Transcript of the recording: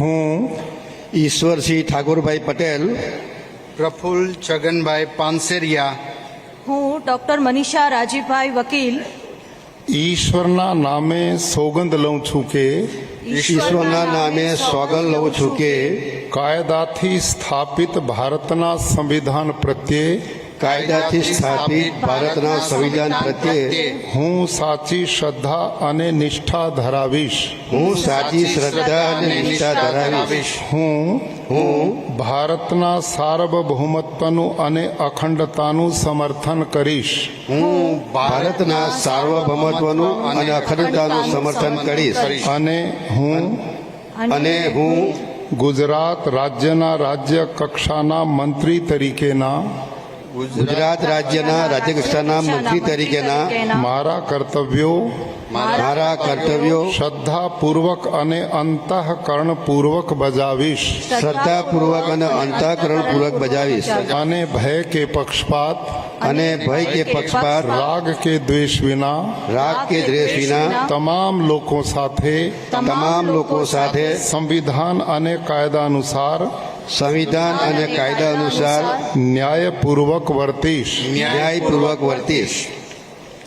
હું ઈશ્વરસિંહ ઠાકોરભાઈ પટેલ, પ્રફુલ્લ છગનભાઈ પાનસેરિયા, હું ડોક્ટર મનીષા રાજીભાઈ વકીલ ઈશ્વરના નામે સોગંદ લઉં છું કે ઈશ્વરના નામે સોગંદ લઉં છું કે કાયદાથી સ્થાપિત ભારતના સંવિધાન પ્રત્યે કાયદાથી સ્થાપિત ભારતના સંવિધાન પ્રત્યે હું સાચી શ્રદ્ધા અને નિષ્ઠા ધરાવીશ. હું સાચી શ્રદ્ધા અને નિષ્ઠા ધરાવીશ. હું ભારતના સાર્વભૌમત્વનું અને અખંડતાનું સમર્થન કરીશ. હું ભારતના સાર્વભૌમત્વનું અને અખંડતાનું સમર્થન કરીશ. અને હું ગુજરાત રાજ્યના રાજ્ય કક્ષાના મંત્રી તરીકેના ગુજરાત રાજ્યના રાજ્યકક્ષાના મંત્રી તરીકેના મારા કર્તવ્યો શ્રદ્ધાપૂર્વક અને અંતઃકરણપૂર્વક બજાવીશ. શ્રદ્ધાપૂર્વક અને અંતઃકરણપૂર્વક બજાવીશ. અને ભય કે પક્ષપાત રાગ કે દ્વેષ વિના તમામ લોકો સાથે સંવિધાન અને કાયદા અનુસાર ન્યાયપૂર્વક વર્તીશ.